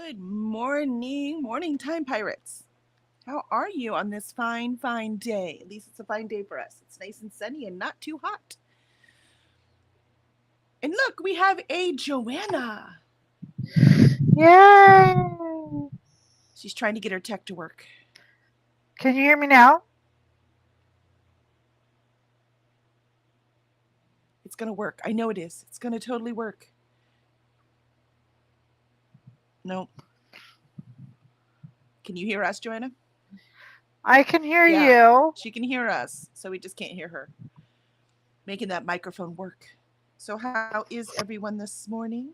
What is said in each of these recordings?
Good morning, morning time pirates. How are you on this fine, fine day? At least it's a fine day for us. It's nice and sunny and not too hot. And look, we have a Joanna. Yay! She's trying to get her tech to work. Can you hear me now? It's going to work. I know it is. It's going to totally work. No. Can you hear us, Joanna? I can hear Yeah, you. she can hear us, so we just can't hear her. Making that microphone work. So, how is everyone this morning?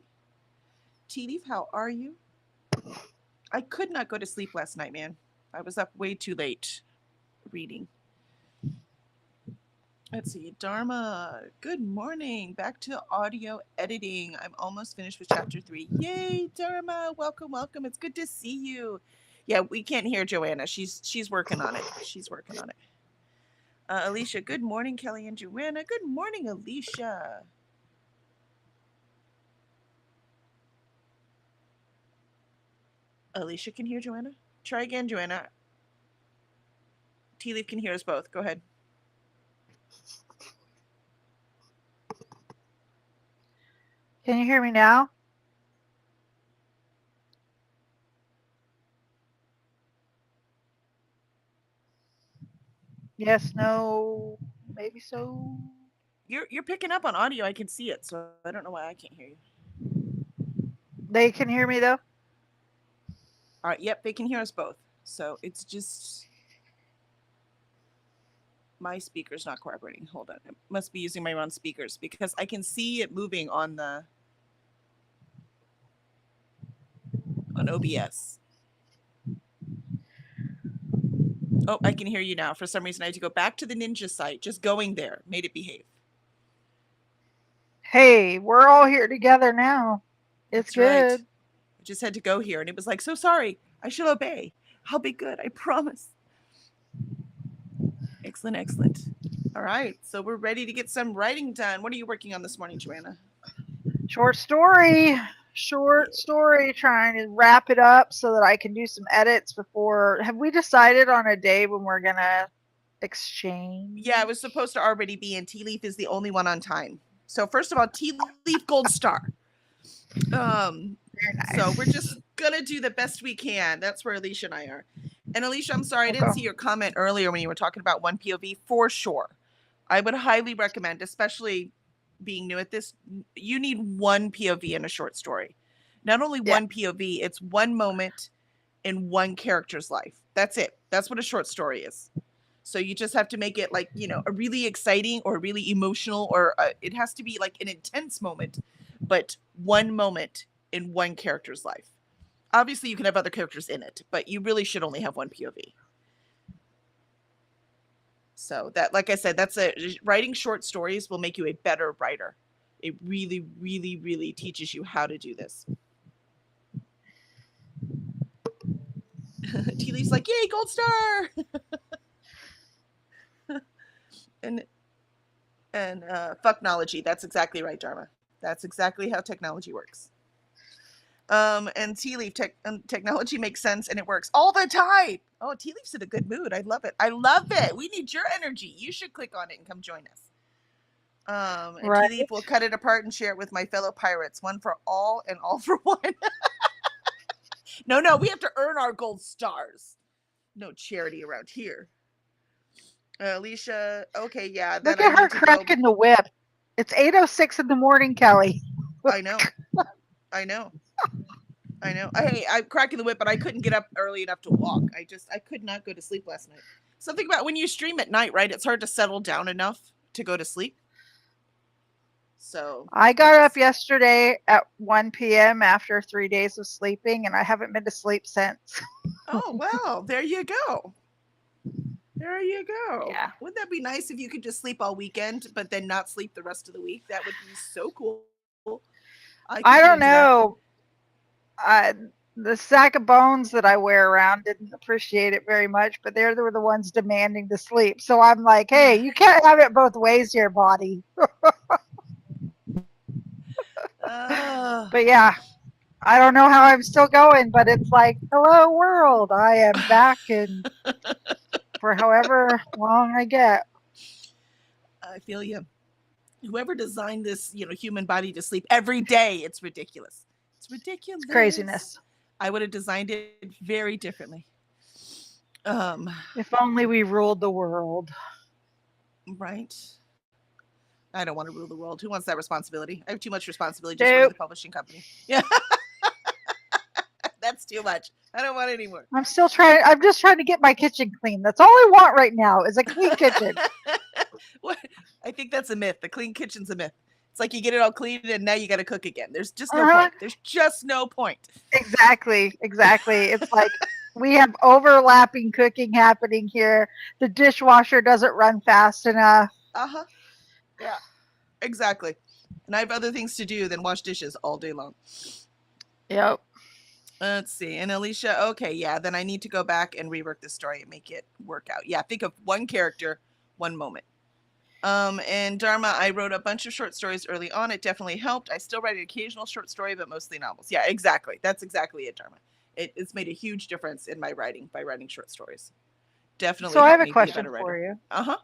Tea Leaf, how are you? I could not go to sleep last night, man. I was up way too late reading. Let's see. Dharma, good morning. Back to audio editing. I'm almost finished with chapter 3. Yay, Dharma. Welcome, welcome. It's good to see you. Yeah, we can't hear Joanna. She's working on it. She's working on it. Alicia, good morning, Kelly and Joanna. Good morning, Alicia. Alicia can hear Joanna. Try again, Joanna. Tea Leaf can hear us both. Go ahead. Can you hear me now? Yes, no, maybe so. You're picking up on audio. I can see it, so I don't know why I can't hear you. They can hear me though? All right. Yep, they can hear us both. So it's just my speaker's not cooperating. Hold on. I must be using my wrong speakers because I can see it moving on OBS. Oh, I can hear you now. For some reason, I had to go back to the Ninja site. Just going there made it behave. Hey, we're all here together now. It's That's right. good. I just had to go here, and it was like, so sorry. I should obey. I'll be good. I promise. Excellent, excellent. All right. So we're ready to get some writing done. What are you working on this morning, Joanna? Short story. Short story. Trying to wrap it up so that I can do some edits before. Have we decided on a day when we're gonna exchange? Yeah, it was supposed to already be, and Tea Leaf is the only one on time. So first of all, Tea Leaf Gold Star. Very So we're nice. just gonna do the best we can. That's where Alicia and I are. And Alicia, I'm sorry I didn't Okay. see your comment earlier when you were talking about one POV. For sure, I would highly recommend, especially being new at this, you need one POV in a short story. Not only Yeah. one POV, it's one moment in one character's life. That's it. That's what a short story is. So you just have to make it like, a really exciting or really emotional, or it has to be like an intense moment, but one moment in one character's life. Obviously, you can have other characters in it, but you really should only have one POV. So that, like I said, writing short stories will make you a better writer. It really, really, really teaches you how to do this. Tea Leaf's like, yay, gold star! and fucknology. That's exactly right, Dharma. That's exactly how technology works. And Tea Leaf technology makes sense and it works all the time. Oh, Tea Leaf's in a good mood. I love it. I love it. We need your energy. You should click on it and come join us. And Tea Right. Leaf will cut it apart and share it with my fellow pirates. One for all and all for one. No, we have to earn our gold stars. No charity around here. Alicia, okay, yeah, then Look I at her need to go. cracking the whip. It's 8:06 in the morning, Kelly. I know. I know. I know. Hey, I'm cracking the whip, but I couldn't get up early enough to walk. I could not go to sleep last night. Something about when you stream at night, right? It's hard to settle down enough to go to sleep. So I I got up just, yesterday at 1 p.m. after 3 days of sleeping, and I haven't been to sleep since. oh, well, there you go. There you go. Yeah. Wouldn't that be nice if you could just sleep all weekend, but then not sleep the rest of the week? That would be so cool. I could get into I that. don't know. I, the sack of bones that I wear around didn't appreciate it very much, but they were the ones demanding to sleep. So I'm like, hey, you can't have it both ways here, body. Uh, But yeah, I don't know how I'm still going, but it's like, hello world, I am back and for however long I get. I feel you. Whoever designed this, human body to sleep every day, it's ridiculous. It's It's ridiculous. craziness. I would have designed it very differently. Um, If only we ruled the world. right. I don't want to rule the world. Who wants that responsibility? I have too much responsibility just running Nope. the publishing company. Yeah, that's too much. I don't want any more. I'm still trying. I'm just trying to get my kitchen clean. That's all I want right now is a clean kitchen. What? I think that's a myth. The clean kitchen's a myth. It's like you get it all clean and now you got to cook again. There's just no point. There's just no point. Exactly. It's like we have overlapping cooking happening here. The dishwasher doesn't run fast enough. Uh-huh. Yeah, exactly. And I have other things to do than wash dishes all day long. Yep. Let's see. And Alicia, okay, yeah, then I need to go back and rework the story and make it work out. Yeah, think of one character, one moment. And Dharma, I wrote a bunch of short stories early on. It definitely helped. I still write an occasional short story, but mostly novels. Yeah, exactly. That's exactly it, Dharma. It's made a huge difference in my writing by writing short stories. Definitely. So I have helped a me be a question better for writer. you. Uh-huh.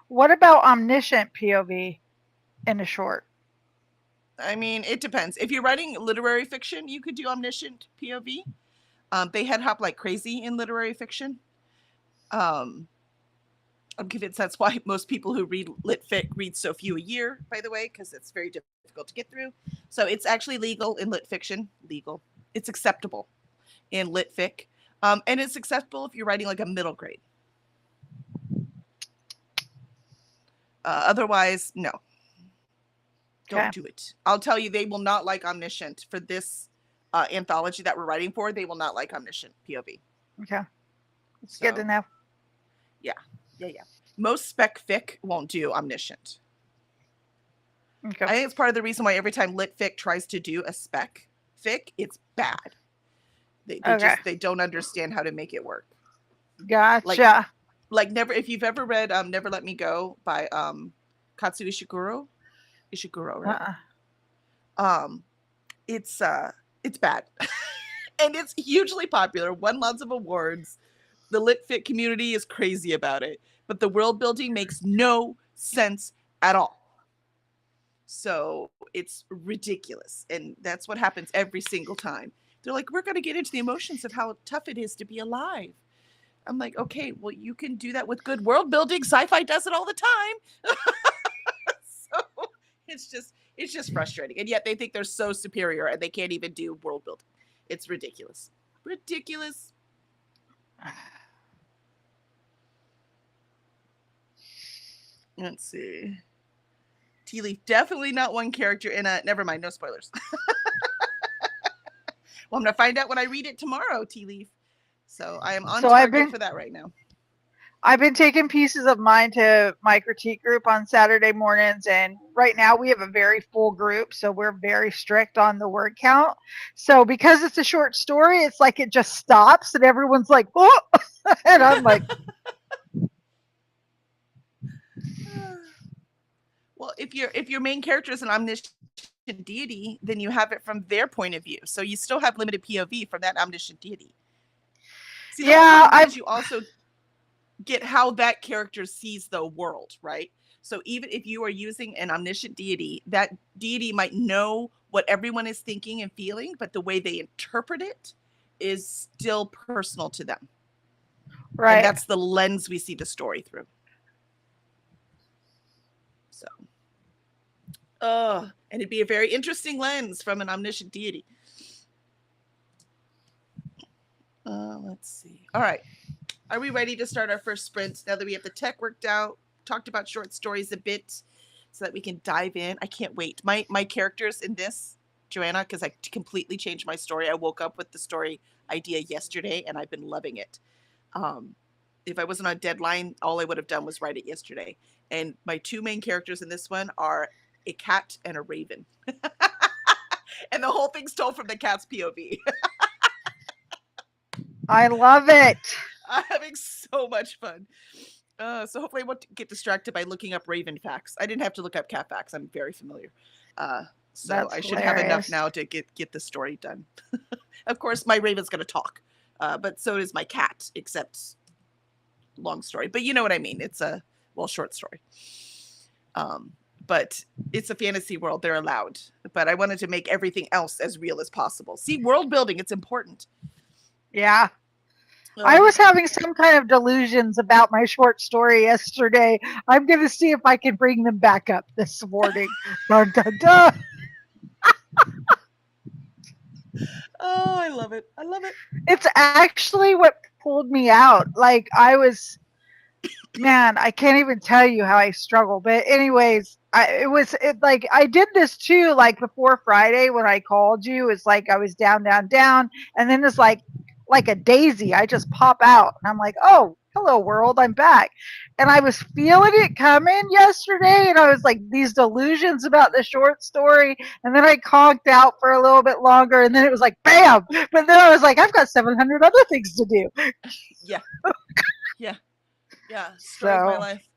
What about omniscient POV in a short? I mean, it depends. If you're writing literary fiction, you could do omniscient POV. They head hop like crazy in literary fiction. I'm convinced that's why most people who read lit fic read so few a year, by the way, because it's very difficult to get through. So it's actually legal in lit fiction. Legal. It's acceptable in lit fic. And it's acceptable if you're writing like a middle grade. Otherwise, no. Don't do it. I'll tell you, they will not like omniscient for this anthology that we're writing for. They will not like omniscient POV. Okay. It's good to know. Yeah. Most spec fic won't do omniscient. Okay. I think it's part of the reason why every time lit fic tries to do a spec fic, it's bad. They don't understand how to make it work. Gotcha. Like never, if you've ever read Never Let Me Go by Katsu Ishiguro, right? It's bad. And it's hugely popular, won lots of awards. The lit fic community is crazy about it, but the world building makes no sense at all. So it's ridiculous. And that's what happens every single time. They're like, we're going to get into the emotions of how tough it is to be alive. I'm like, okay, well, you can do that with good world building. Sci-fi does it all the time. So it's just frustrating. And yet they think they're so superior and they can't even do world building. It's ridiculous. Ridiculous. Let's see. Tea Leaf, definitely not one character in a... Never mind, no spoilers. Well, I'm going to find out when I read it tomorrow, Tea Leaf. So I am on target for that right now. I've been taking pieces of mine to my critique group on Saturday mornings, and right now we have a very full group, so we're very strict on the word count. So because it's a short story, it's like it just stops, and everyone's like, "Oh," and I'm like, well, if your main character is an omniscient deity, then you have it from their point of view. So you still have limited POV from that omniscient deity. See, you also get how that character sees the world, right? So even if you are using an omniscient deity, that deity might know what everyone is thinking and feeling, but the way they interpret it is still personal to them. Right. And that's the lens we see the story through. So, and it'd be a very interesting lens from an omniscient deity. Let's see. All right. Are we ready to start our first sprint now that we have the tech worked out, talked about short stories a bit so that we can dive in? I can't wait. My characters in this, Joanna, because I completely changed my story. I woke up with the story idea yesterday and I've been loving it. If I wasn't on deadline, all I would have done was write it yesterday. And my two main characters in this one are a cat and a raven. And the whole thing's told from the cat's POV. I love it. I'm having so much fun. So hopefully I won't get distracted by looking up raven facts. I didn't have to look up cat facts. I'm very familiar. So That's I should have enough hilarious. now to get the story done. Of course, my raven's going to talk, but so does my cat, except long story. But you know what I mean. It's a, well, short story. Um, but it's a fantasy world. They're allowed. But I wanted to make everything else as real as possible. See, world building, it's important. Yeah. I Uh, was having some kind of delusions about my short story yesterday. I'm going to see if I can bring them back up this morning. Dun, dun, dun. oh, I love it. I love it. It's actually what pulled me out. Like, I was, man, I can't even tell you how I struggle. But, anyways, like, I did this too, like, before Friday when I called you. It's like I was down, down, down. And then it's like a daisy. I just pop out and I'm like, oh, hello world, I'm back. And I was feeling it coming yesterday, and I was like, these delusions about the short story. And then I conked out for a little bit longer, and then it was like, bam. But then I was like, I've got 700 other things to do. Yeah. Yeah. Yeah. Story of my So, life.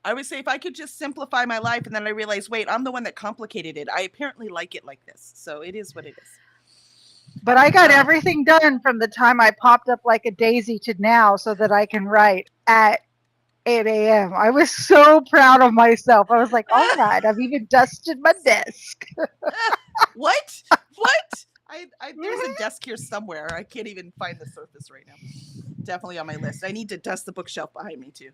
I would say if I could just simplify my life, and then I realized, wait, I'm the one that complicated it. I apparently like it like this. So it is what it is. but I got Uh, everything done from the time I popped up like a daisy to now so that I can write at 8 a.m. I was so proud of myself. I was like, all right, I've even dusted my desk. what? What? There's a Mhm. desk here somewhere. I can't even find the surface right now. Definitely on my list. I need to dust the bookshelf behind me too.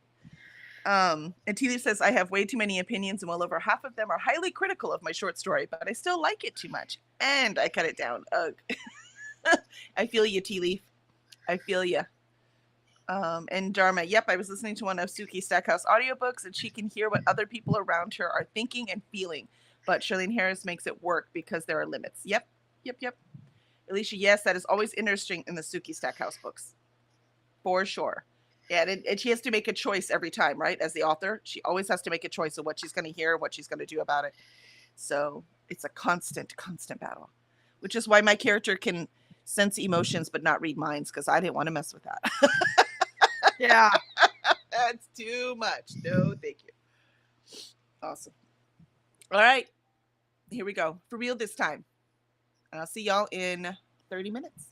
And Teely says I have way too many opinions, and well over half of them are highly critical of my short story, but I still like it too much, and I cut it down. Ugh. I feel you, Tea Leaf. I feel you. And Dharma, yep, I was listening to one of Suki Stackhouse audiobooks, and she can hear what other people around her are thinking and feeling. But Charlene Harris makes it work because there are limits. Yep, yep, yep. Alicia, yes, that is always interesting in the Suki Stackhouse books, for sure. Yeah, and she has to make a choice every time, right? As the author, she always has to make a choice of what she's going to hear, what she's going to do about it. So it's a constant, constant battle, which is why my character can sense emotions but not read minds, because I didn't want to mess with that. Yeah. That's too much. No, thank you. Awesome. All right, here we go. For real this time. And I'll see y'all in 30 minutes.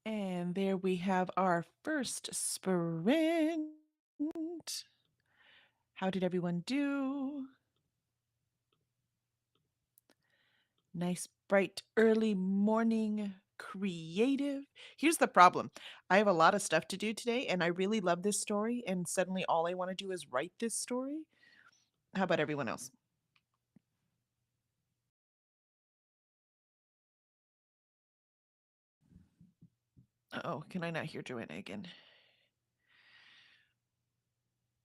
And there we have our first sprint. How did everyone do? Nice, bright, early morning creative. Here's the problem. I have a lot of stuff to do today, and I really love this story, and suddenly all I want to do is write this story. How about everyone else? Oh, can I not hear Joanna again?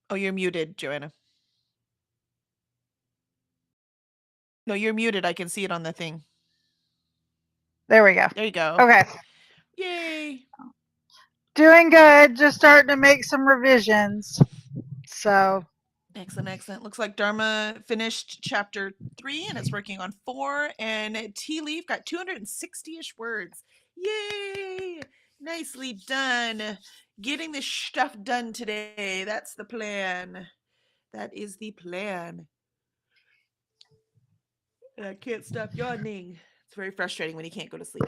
Oh, you're muted, Joanna. No, you're muted. I can see it on the thing. There we go. There you go. Okay. Yay. Doing good. Just starting to make some revisions. So Excellent, excellent. Looks like Dharma finished chapter 3 and it's working on 4. And Tea Leaf got 260-ish words. Yay! Nicely done. Getting this stuff done today. That's the plan. That is the plan. And I can't stop yawning. It's very frustrating when you can't go to sleep.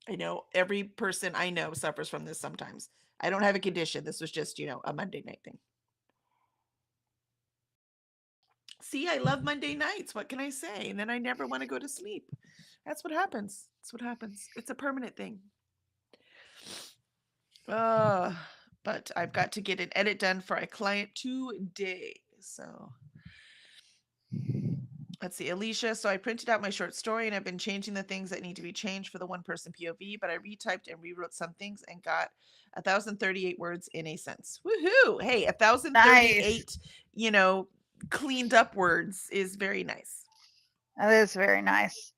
I know every person I know suffers from this sometimes. I don't have a condition. This was just, a Monday night thing. See, I love Monday nights. What can I say? And then I never want to go to sleep. That's what happens. That's what happens. It's a permanent thing. But I've got to get an edit done for a client today. So let's see, Alicia. So I printed out my short story and I've been changing the things that need to be changed for the one person POV, but I retyped and rewrote some things and got 1,038 words in a sentence. Woohoo! Hey, 1,038, nice. Cleaned up words is very nice. That is very nice.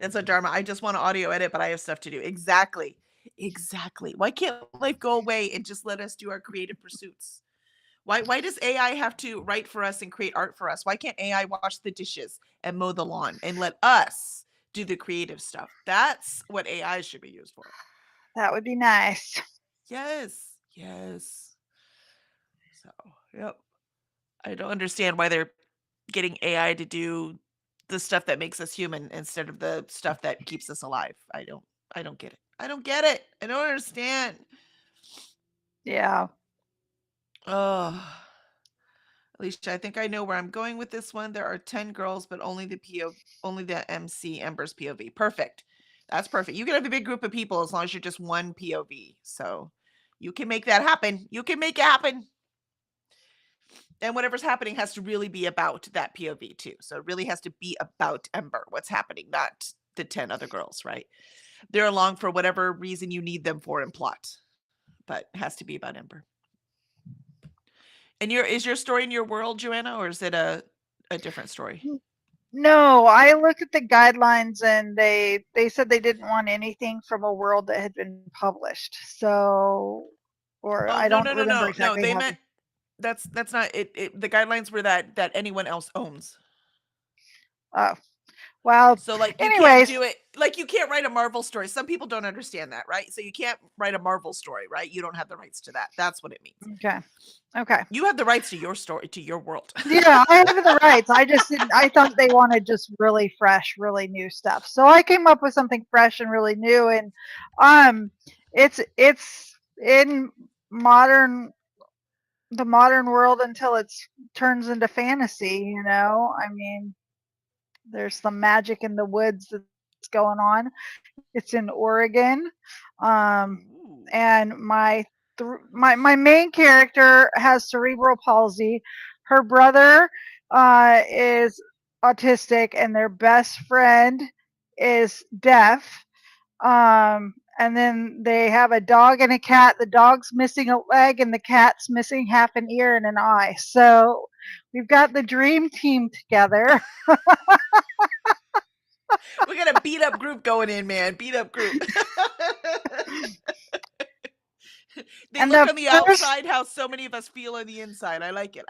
That's what Dharma. I just want to audio edit, but I have stuff to do. Exactly. Why can't life go away and just let us do our creative pursuits? Why does AI have to write for us and create art for us? Why can't AI wash the dishes and mow the lawn and let us do the creative stuff? That's what AI should be used for. That would be nice. Yes. So, yep. I don't understand why they're getting AI to do the stuff that makes us human instead of the stuff that keeps us alive. I don't get it. I don't understand. Yeah. Oh, Alicia, I think I know where I'm going with this one. There are 10 girls, but only the MC Ember's POV. Perfect. That's perfect. You can have a big group of people as long as you're just one POV. So you can make that happen. You can make it happen. And whatever's happening has to really be about that POV too. So it really has to be about Ember, what's happening, not the 10 other girls, right? They're along for whatever reason you need them for in plot, but it has to be about Ember. And is your story in your world, Joanna, or is it a different story? No, I looked at the guidelines and they said they didn't want anything from a world that had been published. So, or I don't remember exactly. They meant that's not it. The guidelines were that anyone else owns. Oh, well. So like you can't anyways, do it. Like you can't write a Marvel story. Some people don't understand that, right? So you can't write a Marvel story, right? You don't have the rights to that. That's what it means. Okay. You have the rights to your story, to your world. Yeah, I have the rights. I just didn't. I thought they wanted just really fresh, really new stuff. So I came up with something fresh and really new, and it's in the modern world until it turns into fantasy. I mean, there's some magic in the woods that's going on. It's in Oregon, and my main character has cerebral palsy. Her brother is autistic, and their best friend is deaf. And then they have a dog and a cat. The dog's missing a leg, and the cat's missing half an ear and an eye. So we've got the dream team together. We got a beat up group going in, man. Beat up group. They and look on the outside how so many of us feel on the inside. I like it.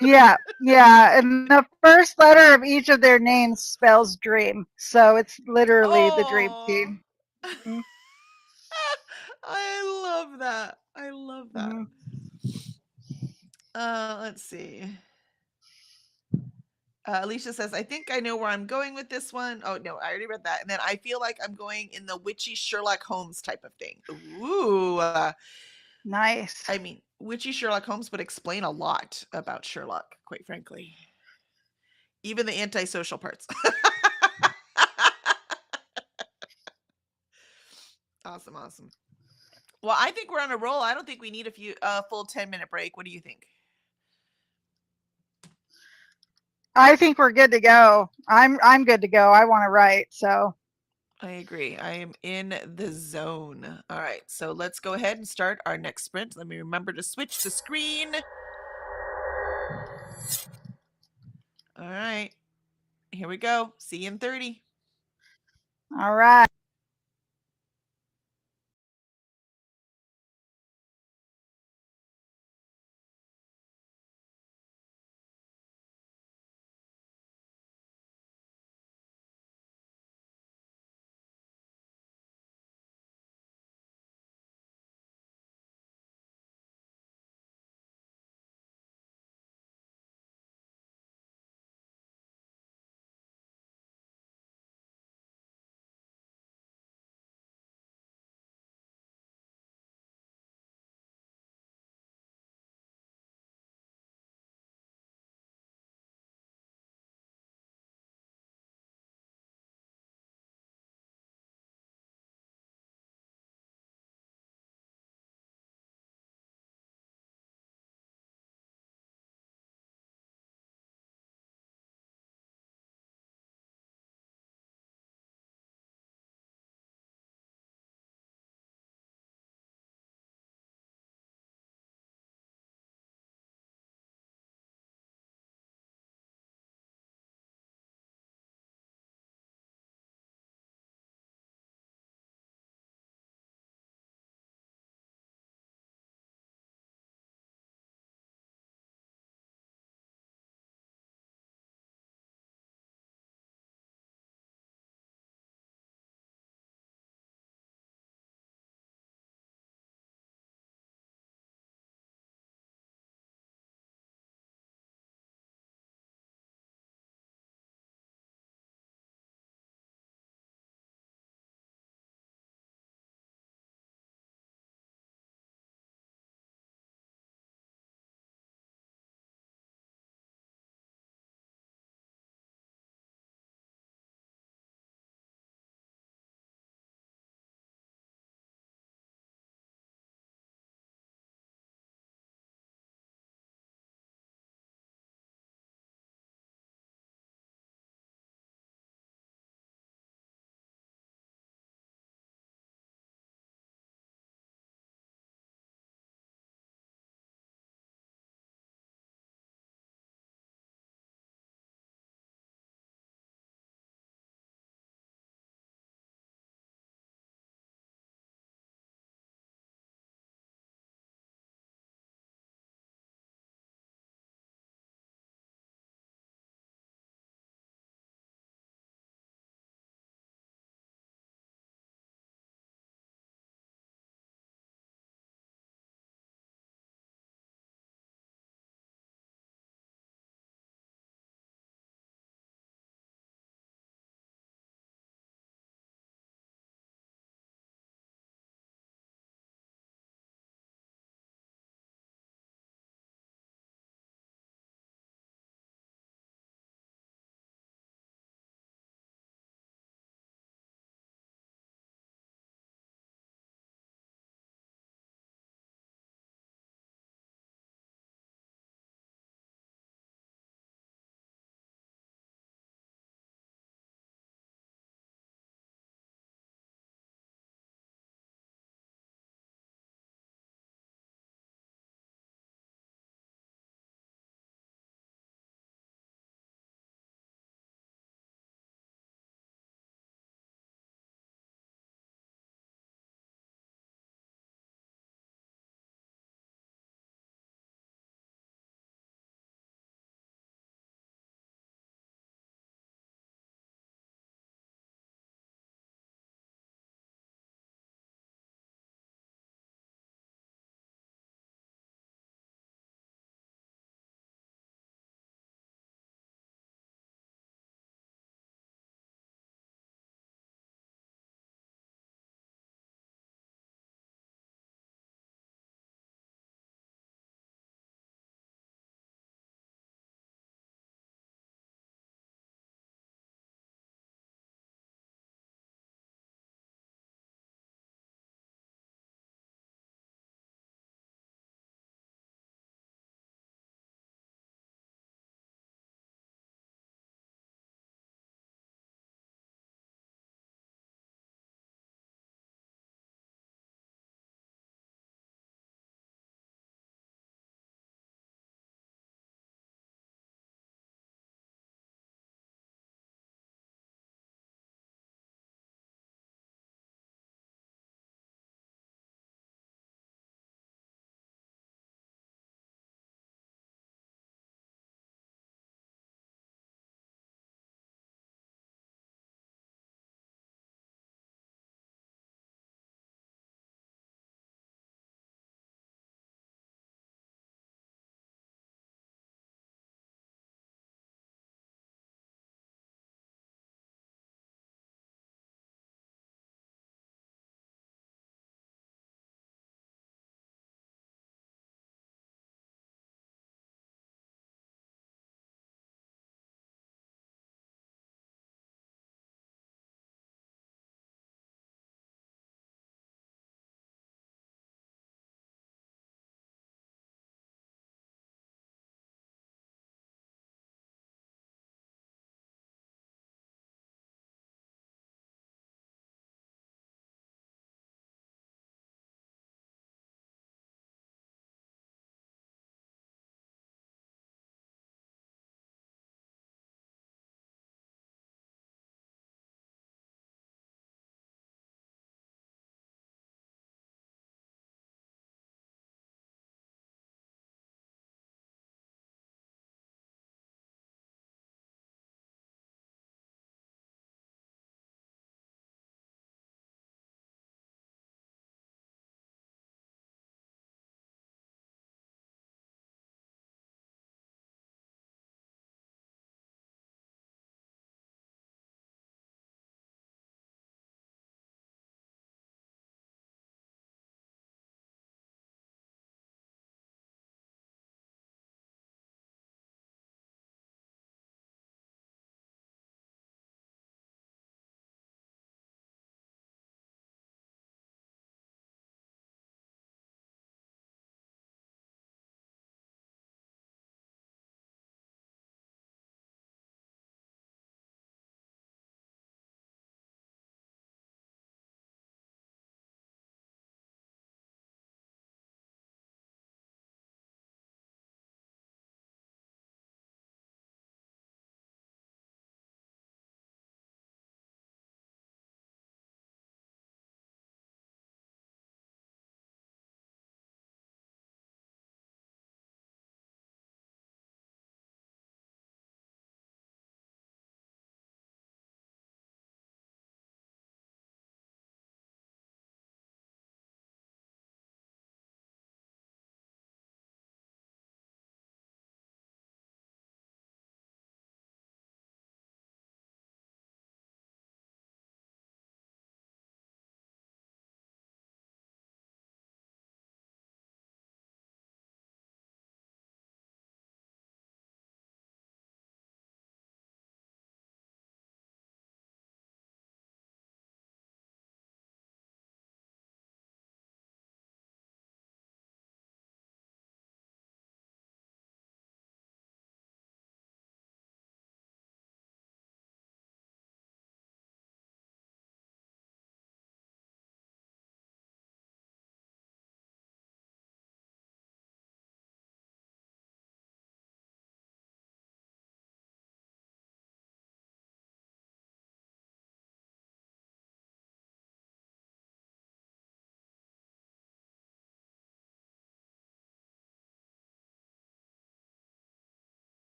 Yeah. And the first letter of each of their names spells dream. So it's literally the dream team. Mm-hmm. I love that. Mm-hmm. Let's see. Alicia says, I think I know where I'm going with this one. Oh, no, I already read that. And then I feel like I'm going in the witchy Sherlock Holmes type of thing. Ooh. Nice. I mean, witchy Sherlock Holmes would explain a lot about Sherlock, quite frankly. Even the antisocial parts. Awesome, awesome. Well, I think we're on a roll. I don't think we need a full 10-minute break. What do you think? I think we're good to go. I'm good to go. I want to write, so I agree. I am in the zone. All right, so let's go ahead and start our next sprint. Let me remember to switch the screen. All right, here we go. See you in 30. all right.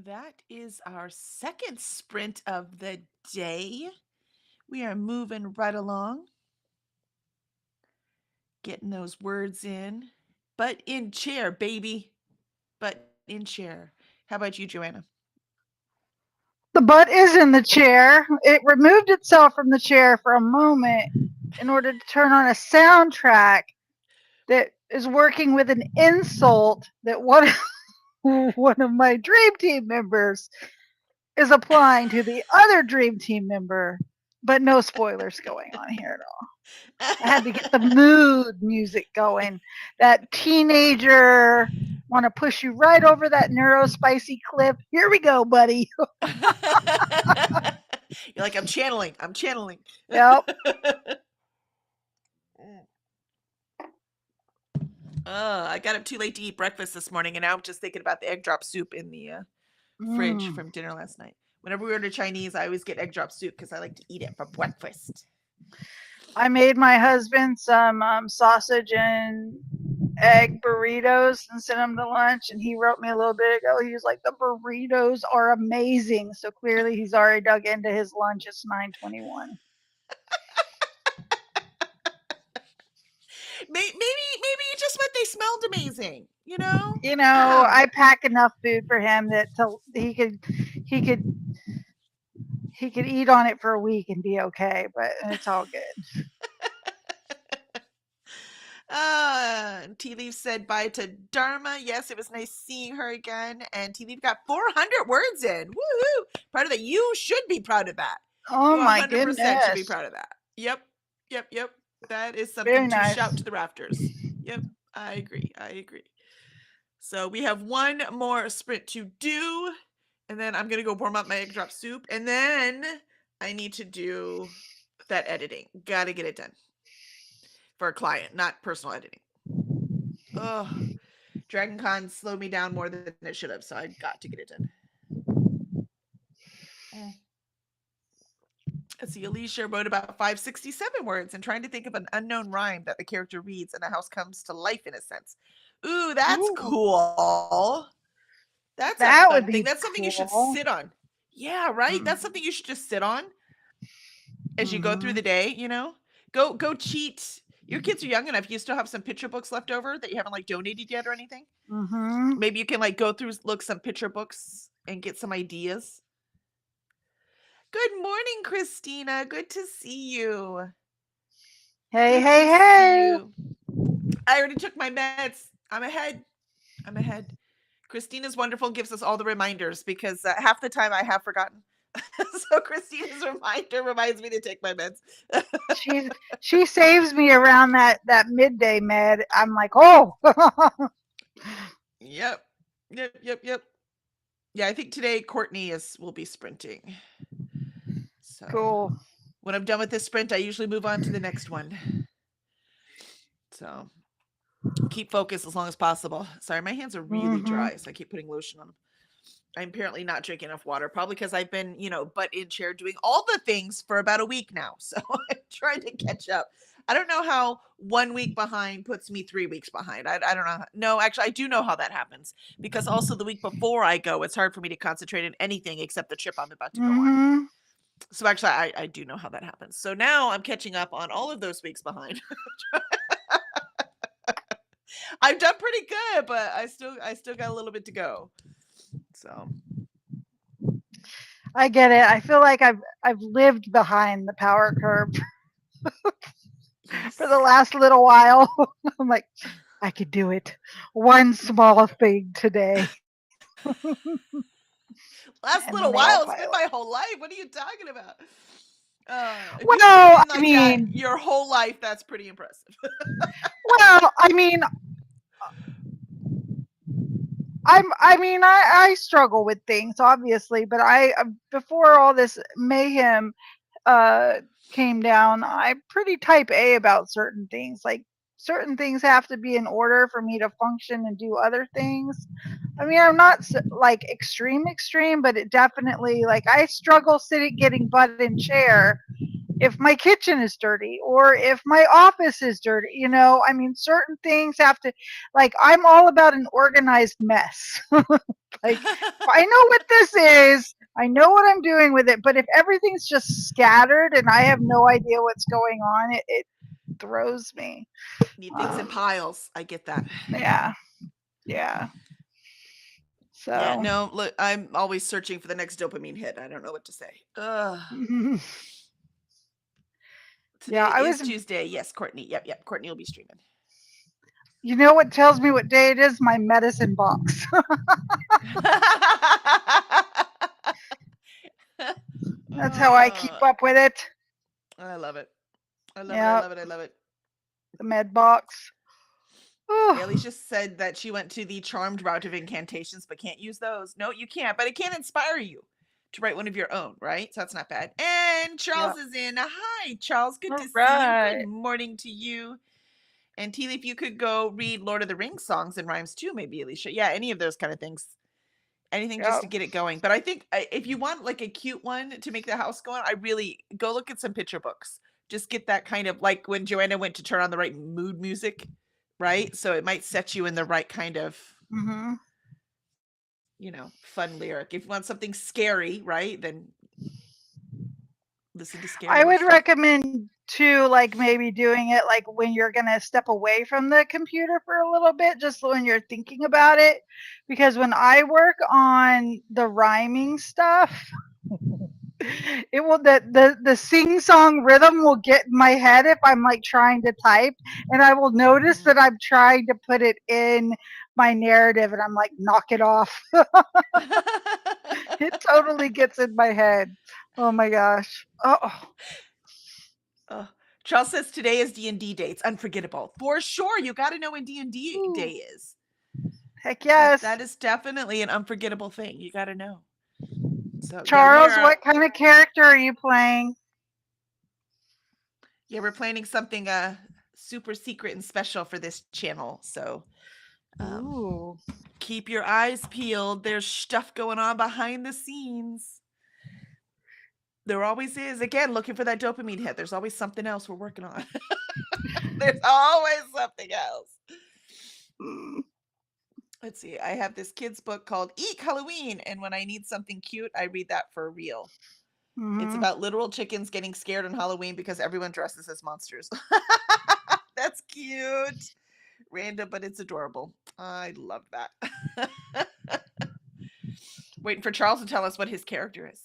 that is our second sprint of the day. We are moving right along, getting those words in. But in chair, baby. But in chair. How about you, Joanna? The butt is in the chair. It removed itself from the chair for a moment in order to turn on a soundtrack that is working with an insult that one of my dream team members is applying to the other dream team member, but no spoilers going on here at all. I had to get the mood music going. That teenager want to push you right over that neurospicy cliff. Here we go, buddy. You're like, I'm channeling. I'm channeling. Yep. I got up too late to eat breakfast this morning, and now I'm just thinking about the egg drop soup in the fridge from dinner last night. Whenever we order Chinese, I always get egg drop soup because I like to eat it for breakfast. I made my husband some sausage and egg burritos and sent him to lunch, and he wrote me a little bit ago. He was like, the burritos are amazing. So clearly he's already dug into his lunch. It's 9:21. Maybe you just meant they smelled amazing, you know? I pack enough food for him that he could eat on it for a week and be okay, but it's all good. Tea Leaf said bye to Dharma. Yes, it was nice seeing her again. And Tea Leaf got 400 words in. Woohoo! Proud of that. You should be proud of that. Oh you my 100% goodness. should be proud of that. Yep. That is something to shout to the rafters. Yep. I agree. So we have one more sprint to do. And then I'm going to go warm up my egg drop soup. And then I need to do that editing. Got to get it done. For a client, not personal editing. Oh, Dragon Con slowed me down more than it should have, so I got to get it done. Let's see, Alicia wrote about 567 words and trying to think of an unknown rhyme that the character reads and the house comes to life in a sense. Ooh, that's cool. That's a fun thing. That's something you should sit on. Yeah, right? That's something you should just sit on as you go through the day, Go cheat. Your kids are young enough. You still have some picture books left over that you haven't donated yet or anything. Maybe you can go through, look some picture books and get some ideas. Good morning, Christina. Good to see you. Hey. I already took my meds. I'm ahead. Christina's wonderful. Gives us all the reminders because half the time I have forgotten. So Christina's reminder reminds me to take my meds. she saves me around that midday med. I'm like, oh. Yep. Yeah, I think today Courtney will be sprinting. So cool. When I'm done with this sprint, I usually move on to the next one. So keep focused as long as possible. Sorry, my hands are really dry, so I keep putting lotion on them. I'm apparently not drinking enough water, probably because I've been, butt in chair doing all the things for about a week now. So I'm trying to catch up. I don't know how 1 week behind puts me 3 weeks behind. I don't know. No, actually, I do know how that happens because also the week before I go, it's hard for me to concentrate on anything except the trip I'm about to go on. So actually, I do know how that happens. So now I'm catching up on all of those weeks behind. I've done pretty good, but I still got a little bit to go. So I get it. I feel like I've lived behind the power curve for the last little while. I'm like, I could do it. One small thing today. Last little while, it's been my whole life. What are you talking about? Well, I mean, your whole life, that's pretty impressive. Well, I mean, I struggle with things, obviously, but before all this mayhem came down, I'm pretty type A about certain things. Like certain things have to be in order for me to function and do other things. I mean, I'm not extreme, but it definitely I struggle getting butt in chair if my kitchen is dirty or if my office is dirty. I mean, certain things have to, I'm all about an organized mess. Like, I know what this is. I know what I'm doing with it. But if everything's just scattered and I have no idea what's going on, it throws me. Need things in piles. I get that. Yeah. Yeah. Yeah, So, no, look, I'm always searching for the next dopamine hit. I don't know what to say. Ugh. yeah, Today I is was, Tuesday. Yes, Courtney. Yep. Courtney will be streaming. you know what tells me what day it is? My medicine box. That's how I keep up with it. I love it. I love it. I Yeah, love it. I love it. the med box. Bailey just said that she went to the charmed route of incantations, but can't use those. No, you can't, but it can inspire you to write one of your own, right? So that's not bad. And Charles is in. Hi, Charles. Good to see you. Good morning to you. And Teal, if you could go read Lord of the Rings songs and rhymes too, maybe, Alicia. Yeah, any of those kind of things. Anything just to get it going. But I think if you want like a cute one to make the house go on, I really go look at some picture books. Just get that kind of like when Joanna went to turn on the right mood music, right? So it might set you in the right kind of, fun lyric. If you want something scary, right, then listen to scary. I would recommend too, like maybe doing it like when you're gonna step away from the computer for a little bit, just when you're thinking about it. Because when I work on the rhyming stuff, it will the sing song rhythm will get in my head if I'm like trying to type, and I will notice that I'm trying to put it in my narrative and I'm like, knock it off. It totally gets in my head. Oh my gosh. Charles says today is D&D day. It's unforgettable. For sure. You got to know when D&D day is. Heck yes. That is definitely an unforgettable thing. You got to know. So, Charles, what kind of character are you playing? Yeah, we're planning something super secret and special for this channel. So keep your eyes peeled. There's stuff going on behind the scenes. There always is. Again, looking for that dopamine hit. There's always something else we're working on. There's always something else. Let's see. I have this kid's book called Eek Halloween. And when I need something cute, I read that for real. It's about literal chickens getting scared on Halloween because everyone dresses as monsters. That's cute. Random, but it's adorable. I love that. Waiting for Charles to tell us what his character is.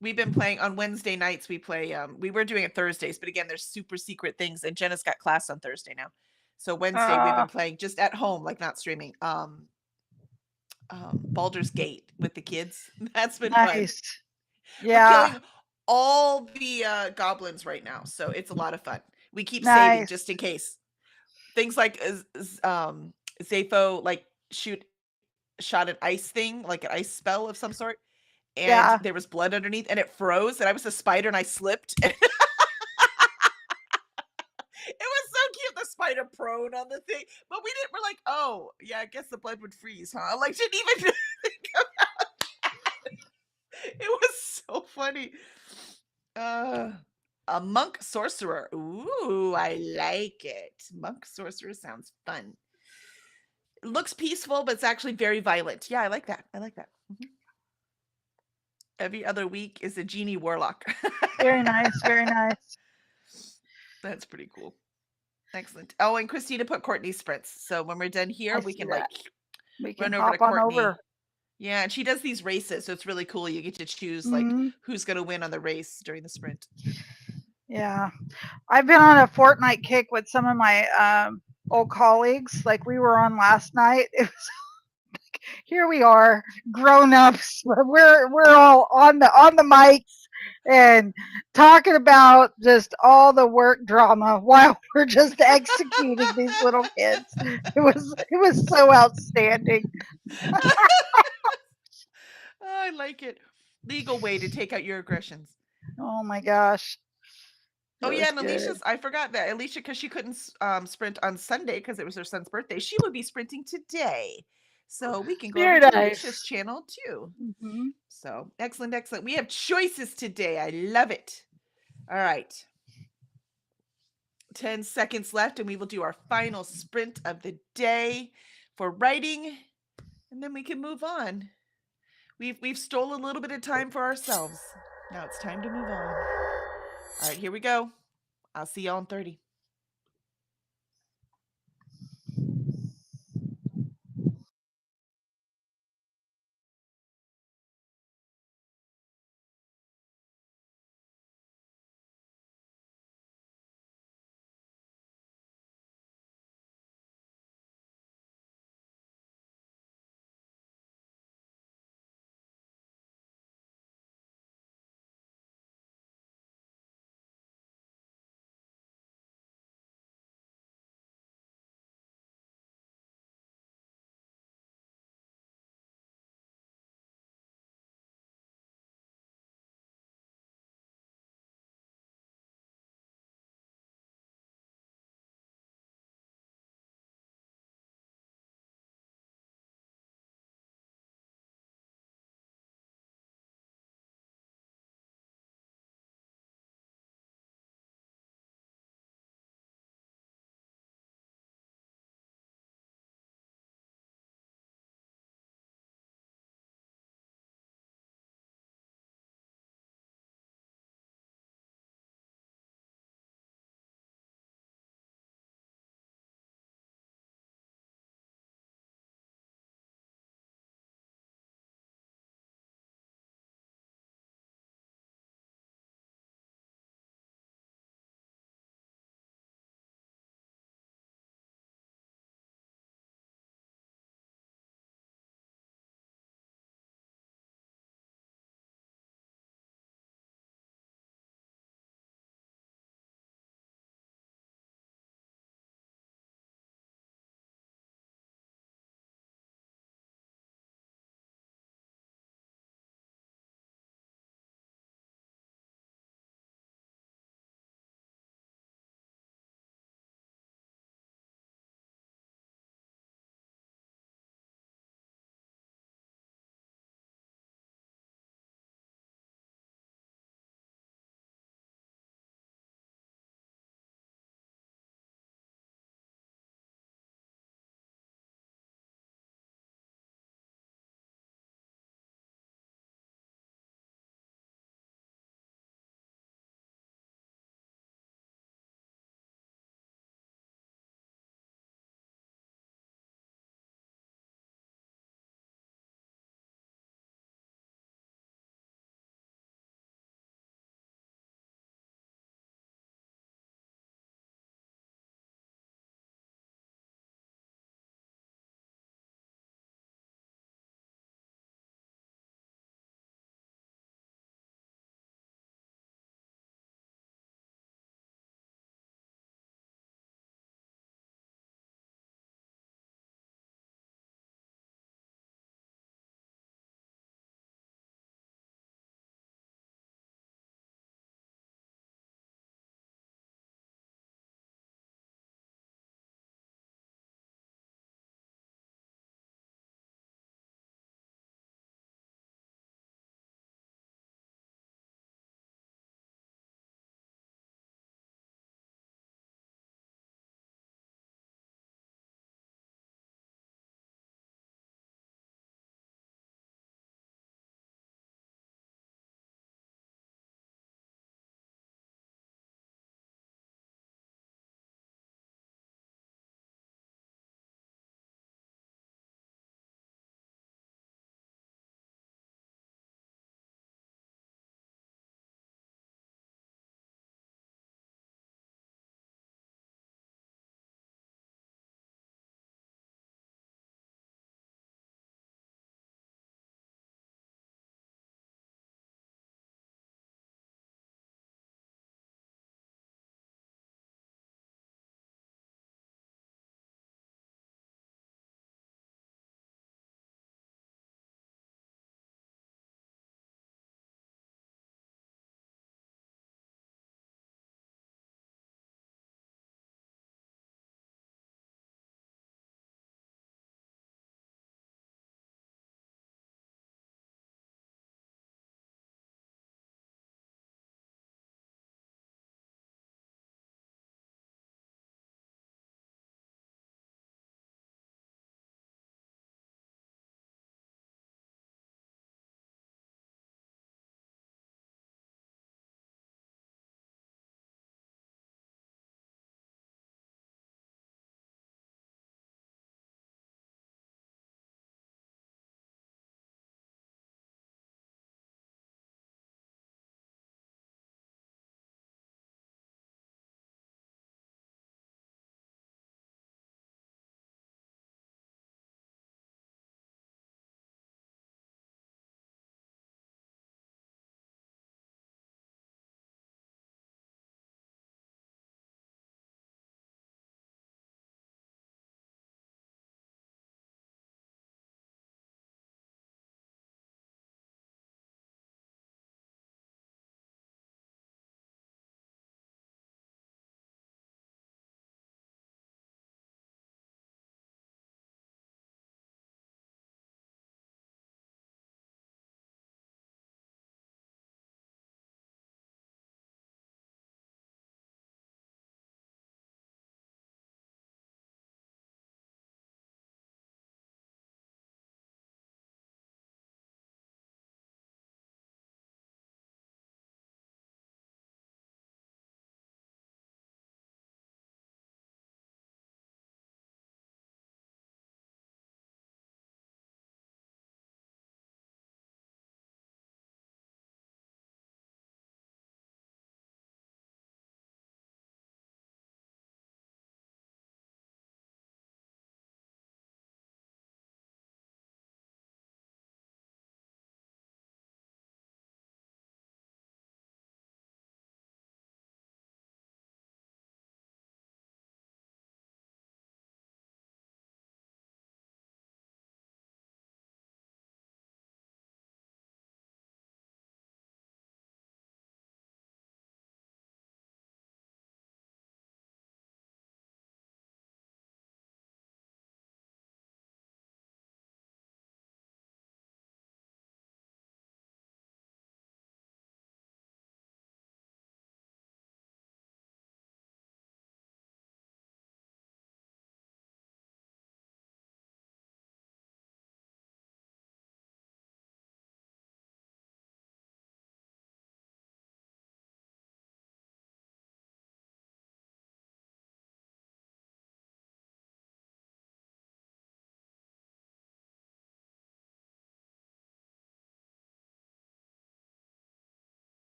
We've been playing on Wednesday nights. We play, we were doing it Thursdays, but again, there's super secret things. And Jenna's got class on Thursday now. So Wednesday, we've been playing just at home, like not streaming. Baldur's Gate with the kids. That's been fun. Yeah. We're killing all the goblins right now. So it's a lot of fun. We keep saving just in case. Things like Zepho like shot an ice thing, like an ice spell of some sort. And there was blood underneath and it froze and I was a spider and I slipped. It was so cute, the spider prone on the thing. But we're like, oh, yeah, I guess the blood would freeze, huh? Like, didn't even think about that. It was so funny. A monk sorcerer. Ooh, I like it. Monk sorcerer sounds fun. It looks peaceful, but it's actually very violent. Yeah, I like that. Every other week is a genie warlock. Very nice. Very nice. That's pretty cool. Excellent. Oh, and Christina put Courtney's sprints. So when we're done here, we can run over to Courtney. Yeah, and she does these races, so it's really cool. You get to choose like who's going to win on the race during the sprint. Yeah, I've been on a Fortnite kick with some of my old colleagues. Like we were on last night. It was like, here we are, grown ups. We're all on the mics and talking about just all the work drama while we're just executing these little kids. It was so outstanding. I like it. Legal way to take out your aggressions. Oh my gosh. Oh yeah, and Alicia's, I forgot that. Alicia, because she couldn't sprint on Sunday because it was her son's birthday, she would be sprinting today. So we can go over to Alicia's channel too. So excellent. We have choices today. I love it. All right. 10 seconds left and we will do our final sprint of the day for writing and then we can move on. We've stolen a little bit of time for ourselves. Now it's time to move on. All right, here we go. I'll see y'all in 30.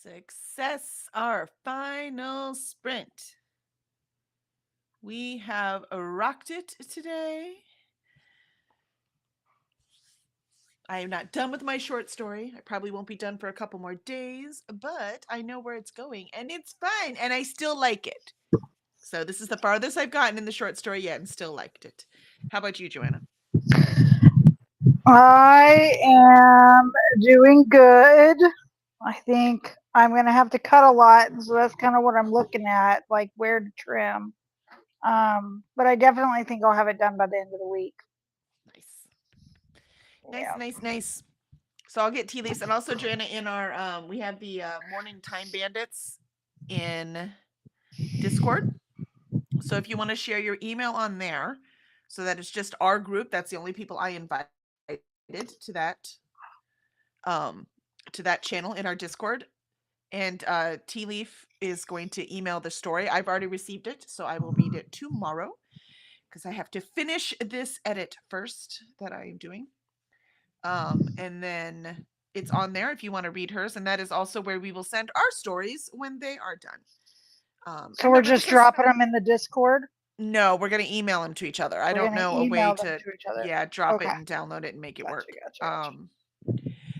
Success, our final sprint. We have rocked it today. I am not done with my short story. I probably won't be done for a couple more days, but I know where it's going and it's fun and I still like it. So this is the farthest I've gotten in the short story yet and still liked it. How about you, Joanna? I am doing good. I think I'm going to have to cut a lot. So that's kind of what I'm looking at, like where to trim. But I definitely think I'll have it done by the end of the week. Nice. So I'll get tea leaves and also Joanna in our we have the morning time bandits in Discord. So if you want to share your email on there, so that it's just our group, that's the only people I invited to that channel in our Discord. And Tea Leaf is going to email the story. I've already received it, so I will read it tomorrow because I have to finish this edit first that I am doing. And then it's on there if you want to read hers, and that is also where we will send our stories when they are done. So we're just dropping them in the Discord? No, we're going to email them to each other. I don't know a way to drop it and download it and make it work. Gotcha.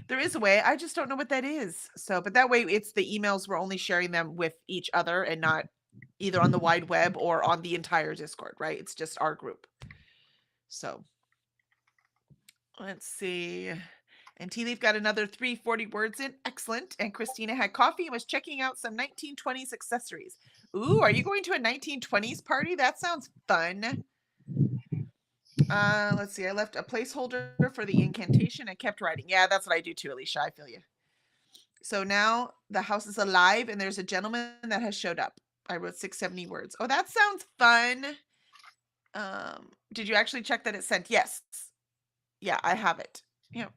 There is a way. I just don't know what that is. So, but that way it's the emails. We're only sharing them with each other and not either on the wide web or on the entire Discord, right? It's just our group. So let's see. And Tea Leaf got another 340 words in. Excellent. And Christina had coffee and was checking out some 1920s accessories. Ooh, are you going to a 1920s party? That sounds fun. Let's see. I left a placeholder for the incantation. I kept writing. Yeah, that's what I do too, Alicia. I feel you. So now the house is alive and there's a gentleman that has showed up. I wrote 670 words. Oh, that sounds fun. Did you actually check that it's sent? Yes. Yeah, I have it. Yeah.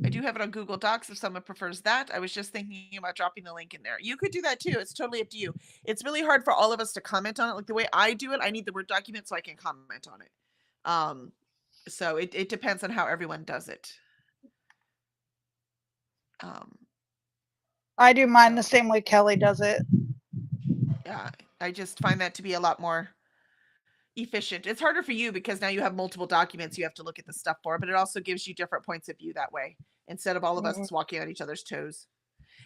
I do have it on Google Docs if someone prefers that. I was just thinking about dropping the link in there. You could do that too. It's totally up to you. It's really hard for all of us to comment on it. Like the way I do it, I need the Word document so I can comment on it. So it depends on how everyone does it. I do mine the same way Kelly does it. Yeah, I just find that to be a lot more efficient. It's harder for you because now you have multiple documents you have to look at the stuff for, but it also gives you different points of view that way instead of all of us walking on each other's toes.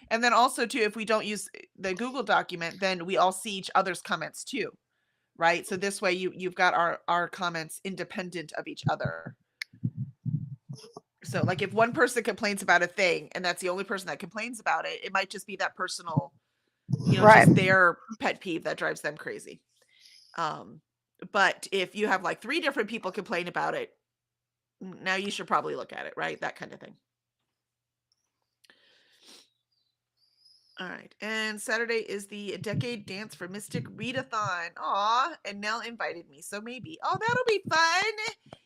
And then also too, if we don't use the Google document, then we all see each other's comments too, right? So this way you've got our comments independent of each other. So like if one person complains about a thing and that's the only person that complains about it, it might just be that personal, just their pet peeve that drives them crazy. But if you have like 3 different people complain about it, now you should probably look at it, right? That kind of thing. All right. And Saturday is the Decade Dance for Mystic Readathon. Aw, and Nell invited me, so maybe. Oh, that'll be fun.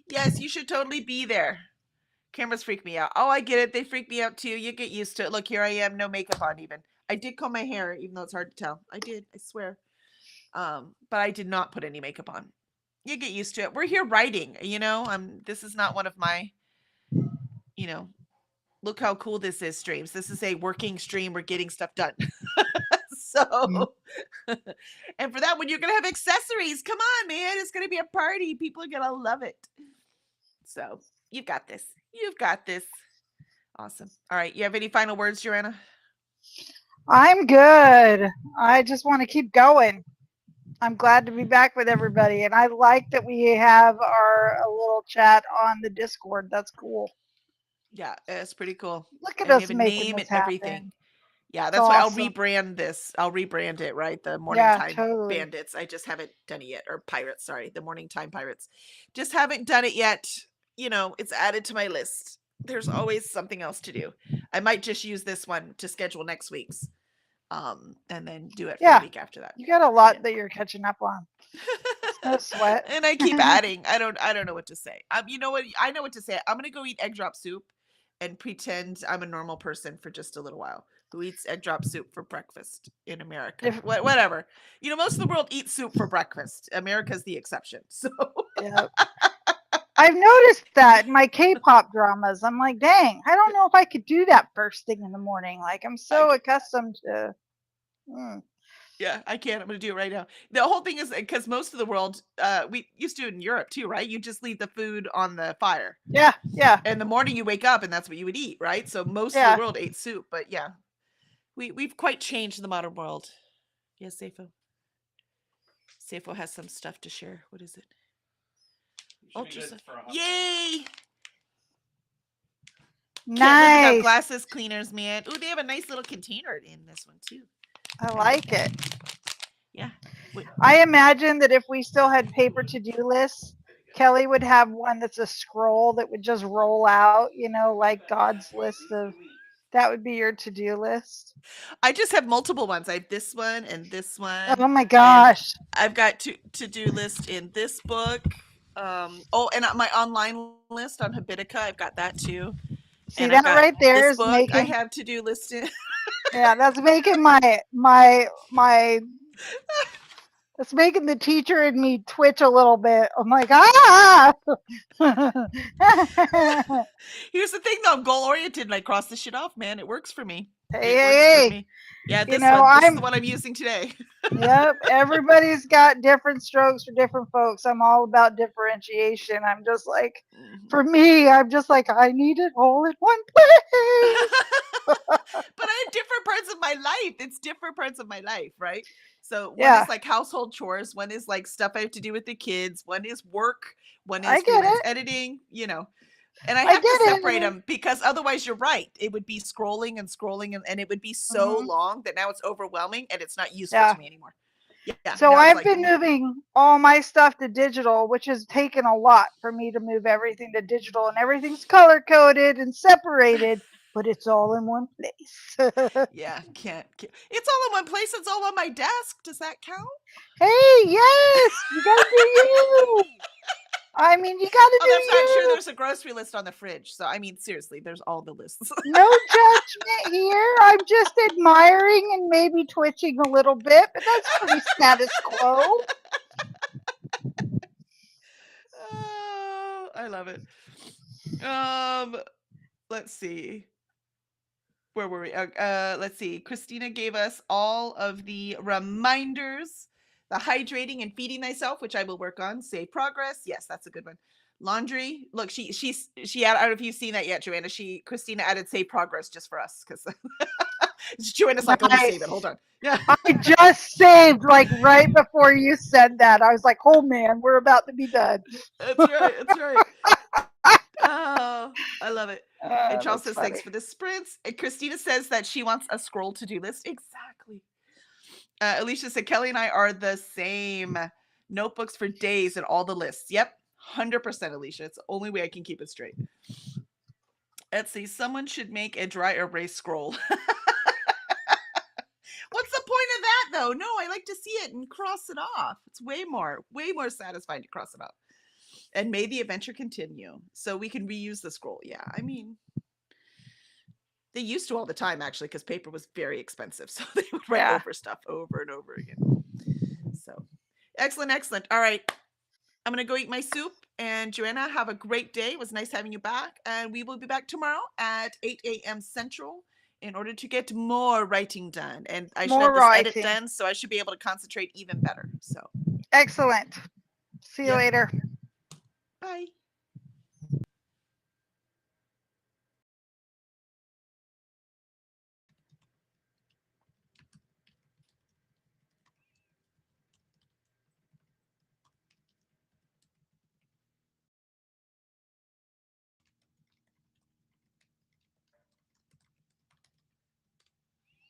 Yes, you should totally be there. Cameras freak me out. Oh, I get it. They freak me out too. You get used to it. Look, here I am, no makeup on even. I did comb my hair, even though it's hard to tell. I did, I swear. But I did not put any makeup on. You get used to it. We're here writing, this is not one of my, look how cool this is streams. This is a working stream. We're getting stuff done. So, and for that one, you're going to have accessories. Come on, man. It's going to be a party. People are going to love it. So you've got this. You've got this. Awesome. All right. You have any final words, Joanna? I'm good. I just want to keep going. I'm glad to be back with everybody. And I like that we have our little chat on the Discord. That's cool. Yeah, it's pretty cool. Look at us making this happen. Everything. Yeah, that's why I'll rebrand this. I'll rebrand it, right? The Morning Time Bandits. I just haven't done it yet. Or Pirates, sorry. The Morning Time Pirates. Just haven't done it yet. It's added to my list. There's always something else to do. I might just use this one to schedule next week's. And then do it for the week after that. You got a lot that you're catching up on. No sweat. And I keep adding. I don't know what to say. You know what? I know what to say. I'm gonna go eat egg drop soup and pretend I'm a normal person for just a little while who eats egg drop soup for breakfast in America. Whatever. Most of the world eats soup for breakfast. America's the exception. So I've noticed that in my K-pop dramas. I'm like, dang, I don't know if I could do that first thing in the morning. Like, I'm I so c- accustomed to. Mm, yeah, I can't. I'm gonna do it right now. The whole thing is because most of the world, we used to do it in Europe too, right? You just leave the food on the fire. yeah, yeah, In the morning you wake up and that's what you would eat, right? So most of the yeah. world ate soup, but yeah, we've quite changed in the modern world. Yes, Safo. Safo has some stuff to share. What is it? Ultra stuff. Yay! Can't live without Nice. glasses cleaners, man. Ooh, they have a nice little container in this one too. I like it. Yeah. Wait. I imagine that if we still had paper to-do lists, Kelly would have one that's a scroll that would just roll out, like God's list of that would be your to-do list. I just have multiple ones. I have this one and this one. Oh my And gosh. I've got to-do list in this book. And my online list on Habitica, I've got that too. See, And I've that got right there this is book I making have to-do list in. yeah, that's making that's making the teacher in me twitch a little bit. I'm like, ah. Here's the thing though, I'm goal oriented and I cross this shit off, man. It works for me. Hey, It works hey, for me. Yeah, you this know, one. This is I'm the one I'm using today. Yep, everybody's got different strokes for different folks. I'm all about differentiation. I'm just like, for me, I'm just like, I need it all in one place. But I have different parts of my life. It's different parts of my life, right? So one Yeah, is like household chores, one is like stuff I have to do with the kids, one is work, one I is get freelance it. editing. And I I have to get separate it. them because otherwise you're right. It would be scrolling and scrolling and it would be so hmm long that now it's overwhelming and it's not useful Yeah. to me anymore. Yeah. So Now it's I've like, been moving all my stuff to digital, which has taken a lot for me to move everything to digital, and everything's color coded and separated, but it's all in one place. yeah, can't. It's all in one place. It's all on my desk. Does that count? Hey, yes, you gotta do you. I mean, you gotta Oh, do that's not true. you. There's a grocery list on the fridge. So, I mean, seriously, there's all the lists. No judgment here. I'm just admiring and maybe twitching a little bit, but that's pretty status quo. Oh, I love it. Let's see. Where were we? Let's see. Christina gave us all of the reminders, the hydrating and feeding thyself, which I will work on. Save progress. Yes, that's a good one. Laundry. Look, she added, I don't know if you've seen that yet, Joanna. Christina added save progress just for us because Joanna's like, let me save it. Hold on. Yeah. I just saved like right before you said that. I was like, oh man, we're about to be done. That's right. That's right. Oh, I love it. And Charles says, thanks for the sprints. And Christina says that she wants a scroll to-do list. Exactly. Alicia said, Kelly and I are the same. Notebooks for days and all the lists. Yep. 100%, Alicia. It's the only way I can keep it straight. Let's see. Someone should make a dry erase scroll. What's the point of that, though? No, I like to see it and cross it off. It's way more satisfying to cross it off. And may the adventure continue. So we can reuse the scroll. Yeah, I mean, they used to all the time, actually, because paper was very expensive. So they would write over stuff over and over again. So excellent, excellent. All right. I'm going to go eat my soup. And Joanna, have a great day. It was nice having you back. And we will be back tomorrow at 8 a.m. Central in order to get more writing done. And I should have this edit done, so I should be able to concentrate even better. So excellent. See you later. Bye.